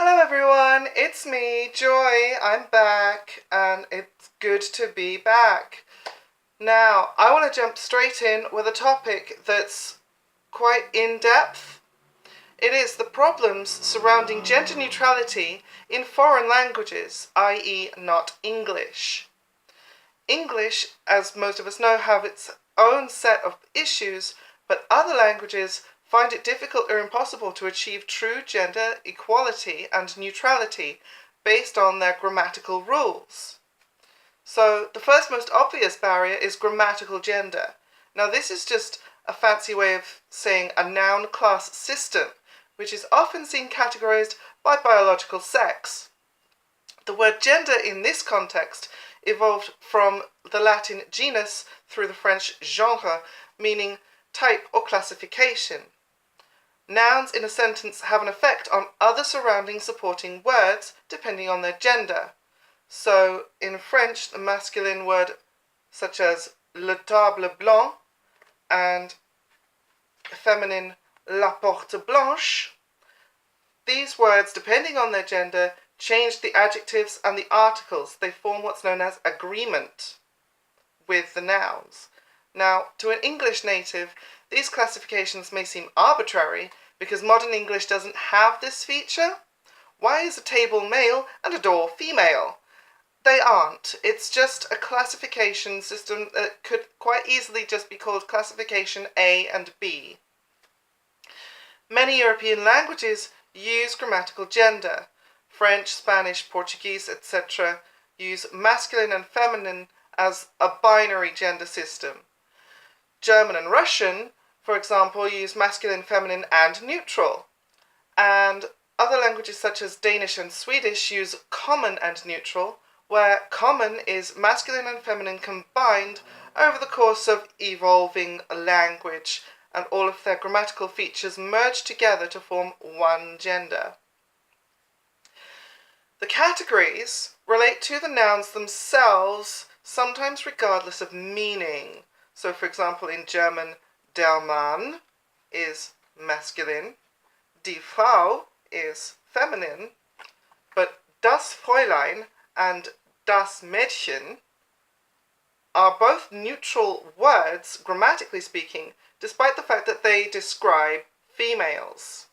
Hello everyone, it's me, Joy. I'm back and it's good to be back. Now, I want to jump straight in with a topic that's quite in-depth. It is the problems surrounding gender neutrality in foreign languages, i.e. not English. English, as most of us know, have its own set of issues, but other languages find it difficult or impossible to achieve true gender equality and neutrality based on their grammatical rules. So the first most obvious barrier is grammatical gender. Now this is just a fancy way of saying a noun class system, which is often seen categorized by biological sex. The word gender in this context evolved from the Latin genus through the French genre, meaning type or classification. Nouns in a sentence have an effect on other surrounding supporting words depending on their gender. So in French, the masculine word such as le table blanc and feminine la porte blanche, these words, depending on their gender, change the adjectives and the articles. They form what's known as agreement with the nouns. Now, to an English native, these classifications may seem arbitrary because modern English doesn't have this feature. Why is a table male and a door female? They aren't. It's just a classification system that could quite easily just be called classification A and B. Many European languages use grammatical gender. French, Spanish, Portuguese, etc. use masculine and feminine as a binary gender system. German and Russian, for example, use masculine, feminine, and neutral. And other languages such as Danish and Swedish use common and neutral, where common is masculine and feminine combined over the course of evolving a language, and all of their grammatical features merge together to form one gender. The categories relate to the nouns themselves, sometimes regardless of meaning. So, for example, in German, der Mann is masculine, die Frau is feminine, but das Fräulein and das Mädchen are both neutral words, grammatically speaking, despite the fact that they describe females.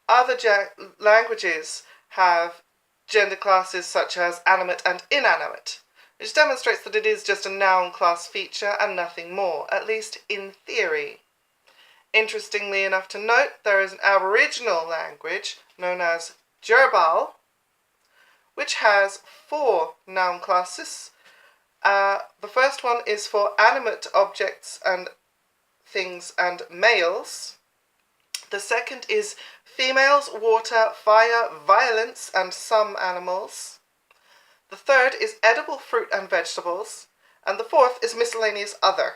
Other languages have gender classes such as animate and inanimate, which demonstrates that it is just a noun class feature and nothing more, at least in theory. Interestingly enough to note, there is an Aboriginal language known as Djerbal, which has 4 noun classes. The first one is for animate objects and things and males. The second is females, water, fire, violence, and some animals. The third is edible fruit and vegetables, and the fourth is miscellaneous other.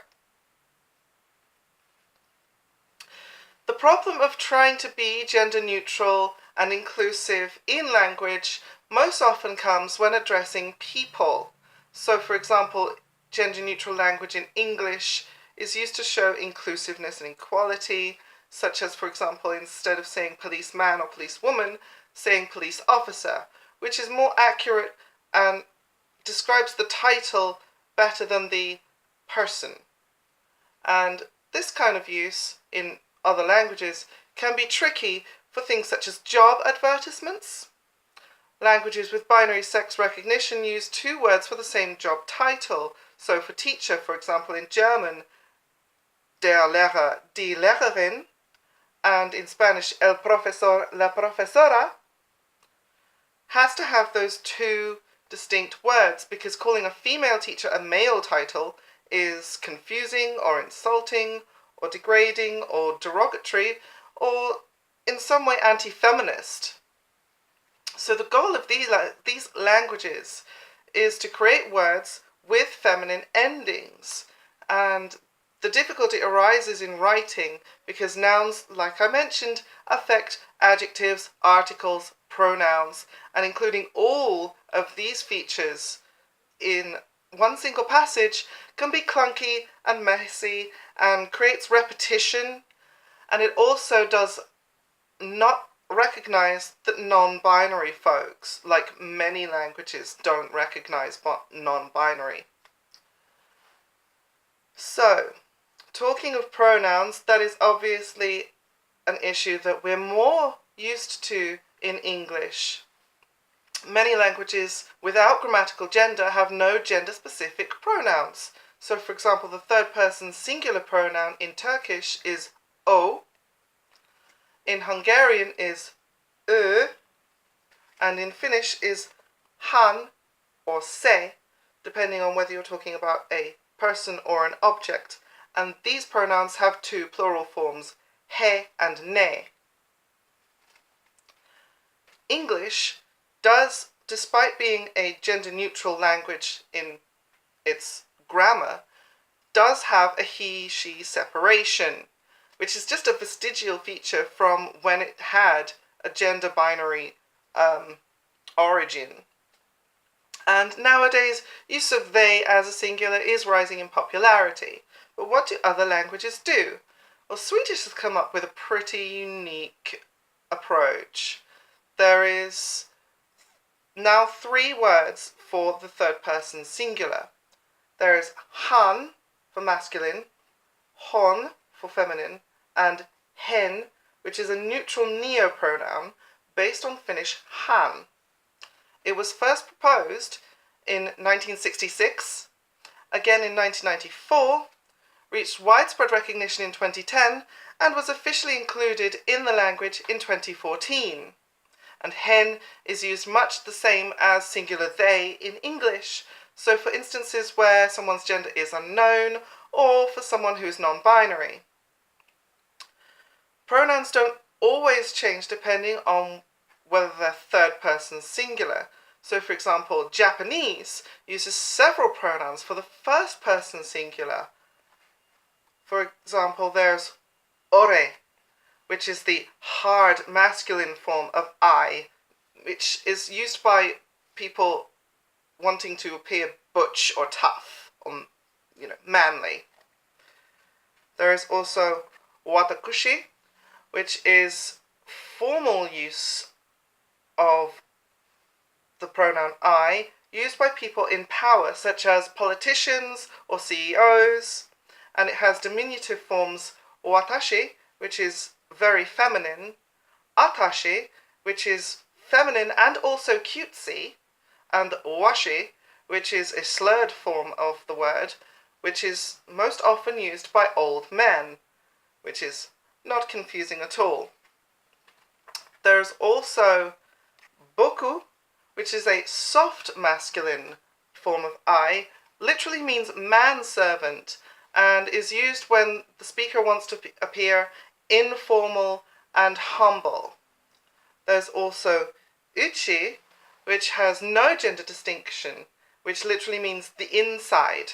The problem of trying to be gender neutral and inclusive in language most often comes when addressing people. So, for example, gender neutral language in English is used to show inclusiveness and equality, such as, for example, instead of saying policeman or policewoman, saying police officer, which is more accurate and describes the title better than the person. And this kind of use in other languages can be tricky for things such as job advertisements. Languages with binary sex recognition use 2 words for the same job title. So for teacher, for example, in German, der Lehrer, die Lehrerin, and in Spanish, el profesor, la profesora, has to have those 2 distinct words, because calling a female teacher a male title is confusing or insulting or degrading or derogatory or in some way anti-feminist. So the goal of these languages is to create words with feminine endings, and the difficulty arises in writing because nouns, like I mentioned, affect adjectives, articles, pronouns, and including all of these features in one single passage can be clunky and messy and creates repetition, and it also does not recognize that non-binary folks, like many languages, don't recognize non-binary. So, talking of pronouns, that is obviously an issue that we're more used to in English. Many languages without grammatical gender have no gender-specific pronouns. So, for example, the third-person singular pronoun in Turkish is o, in Hungarian is ö, and in Finnish is han or se, depending on whether you're talking about a person or an object. And these pronouns have two plural forms, he and ne. English does, despite being a gender-neutral language in its grammar, does have a he-she separation, which is just a vestigial feature from when it had a gender binary origin. And nowadays, use of they as a singular is rising in popularity. But what do other languages do? Well, Swedish has come up with a pretty unique approach. There is now 3 words for the third person singular. There is han for masculine, hon for feminine, and hen, which is a neutral neopronoun based on Finnish han. It was first proposed in 1966, again in 1994, reached widespread recognition in 2010, and was officially included in the language in 2014. And hen is used much the same as singular they in English, so for instances where someone's gender is unknown, or for someone who's non-binary. Pronouns don't always change depending on whether they're third person singular. So for example, Japanese uses several pronouns for the first person singular. For example, there's ore, which is the hard masculine form of I, which is used by people wanting to appear butch or tough, or, manly. There is also watakushi, which is formal use of the pronoun I, used by people in power, such as politicians or CEOs, and it has diminutive forms watashi, which is very feminine, atashi, which is feminine and also cutesy, and washi, which is a slurred form of the word, which is most often used by old men, which is not confusing at all. There's also boku, which is a soft masculine form of I, literally means manservant, and is used when the speaker wants to appear informal and humble. There's also uchi, which has no gender distinction, which literally means the inside.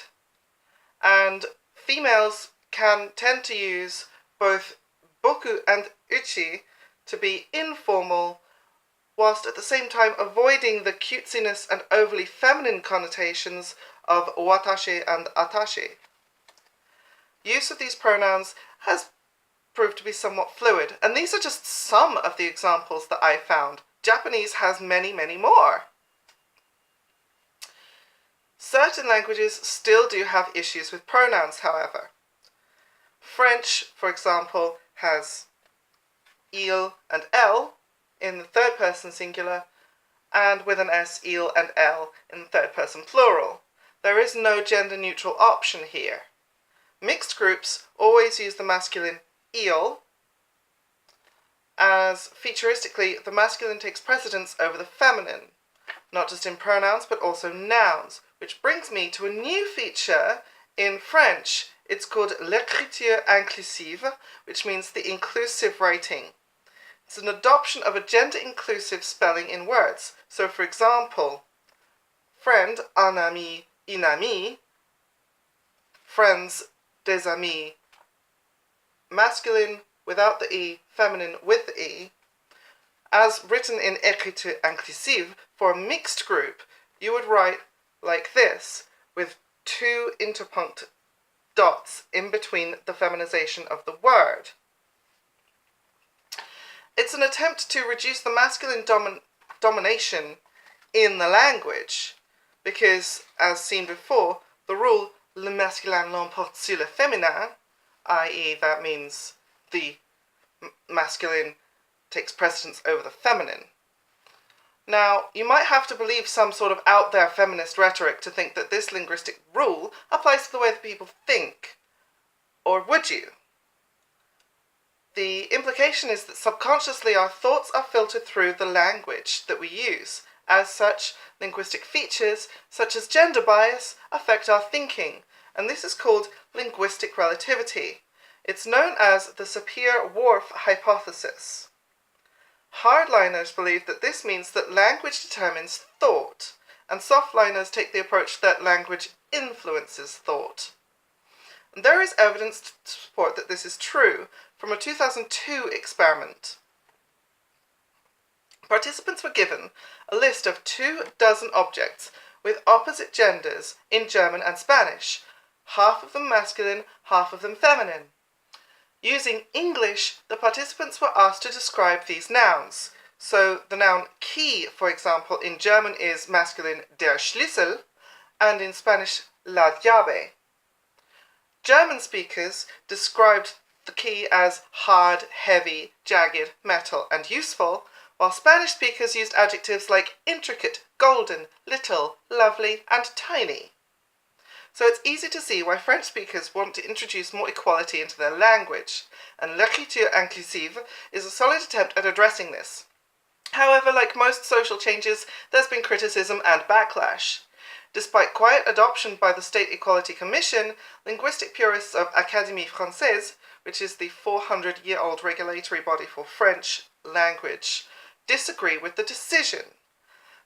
And females can tend to use both boku and uchi to be informal, whilst at the same time avoiding the cutesiness and overly feminine connotations of watashi and atashi. Use of these pronouns has proved to be somewhat fluid, and these are just some of the examples that I found. Japanese has many, many more. Certain languages still do have issues with pronouns, however. French, for example, has il and elle in the third person singular, and with an s, il and elle in the third person plural. There is no gender neutral option here. Mixed groups always use the masculine il, as featuristically the masculine takes precedence over the feminine, not just in pronouns but also nouns, which brings me to a new feature in French. It's called l'écriture inclusive, which means the inclusive writing. It's an adoption of a gender-inclusive spelling in words. So, for example, friend, un ami, une amie, friends, des amis, masculine without the e, feminine with the e. As written in écriture inclusive, for a mixed group, you would write like this, with 2 interpunct dots in between the feminization of the word. It's an attempt to reduce the masculine domination in the language, because, as seen before, the rule le masculin l'emporte sur le féminin, i.e. that means the masculine takes precedence over the feminine. Now, you might have to believe some sort of out there feminist rhetoric to think that this linguistic rule applies to the way that people think. Or would you? The implication is that subconsciously our thoughts are filtered through the language that we use. As such, linguistic features, such as gender bias, affect our thinking, and this is called linguistic relativity. It's known as the Sapir-Whorf hypothesis. Hardliners believe that this means that language determines thought, and softliners take the approach that language influences thought. And there is evidence to support that this is true from a 2002 experiment. Participants were given a list of 24 objects with opposite genders in German and Spanish, half of them masculine, half of them feminine. Using English, the participants were asked to describe these nouns. So the noun key, for example, in German is masculine der Schlüssel, and in Spanish la llave. German speakers described the key as hard, heavy, jagged, metal, and useful, while Spanish speakers used adjectives like intricate, golden, little, lovely, and tiny. So it's easy to see why French speakers want to introduce more equality into their language, and l'écriture inclusive is a solid attempt at addressing this. However, like most social changes, there's been criticism and backlash. Despite quiet adoption by the State Equality Commission, linguistic purists of Académie Française, which is the 400-year-old regulatory body for French language, disagree with the decision.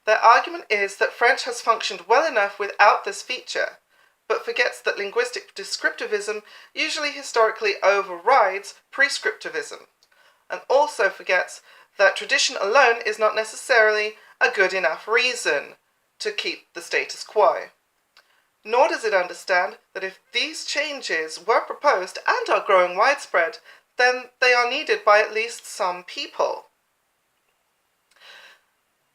Their argument is that French has functioned well enough without this feature, but forgets that linguistic descriptivism usually historically overrides prescriptivism, and also forgets that tradition alone is not necessarily a good enough reason to keep the status quo. Nor does it understand that if these changes were proposed and are growing widespread, then they are needed by at least some people.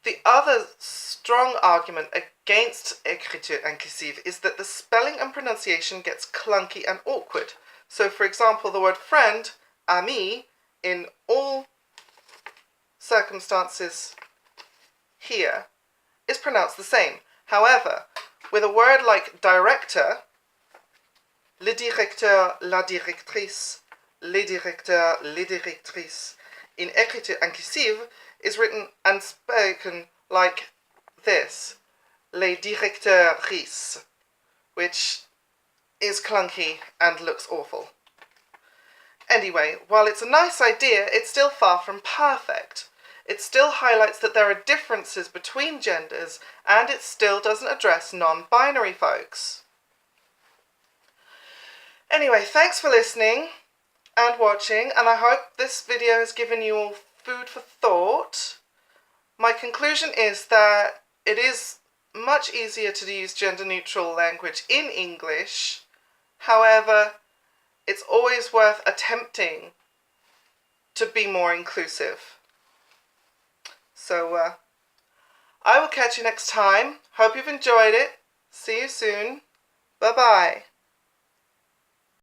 The other strong argument against écriture inclusive is that the spelling and pronunciation gets clunky and awkward. So, for example, the word friend, ami, in all circumstances here, is pronounced the same. However, with a word like director, le directeur, la directrice, les directeurs, les directrices, in écriture inclusive, is written and spoken like this, les directrices, which is clunky and looks awful. Anyway, while it's a nice idea, it's still far from perfect. It still highlights that there are differences between genders, and it still doesn't address non-binary folks. Anyway, thanks for listening and watching, and I hope this video has given you all food for thought. My conclusion is that it is much easier to use gender-neutral language in English. However, it's always worth attempting to be more inclusive. So, I will catch you next time. Hope you've enjoyed it. See you soon. Bye-bye.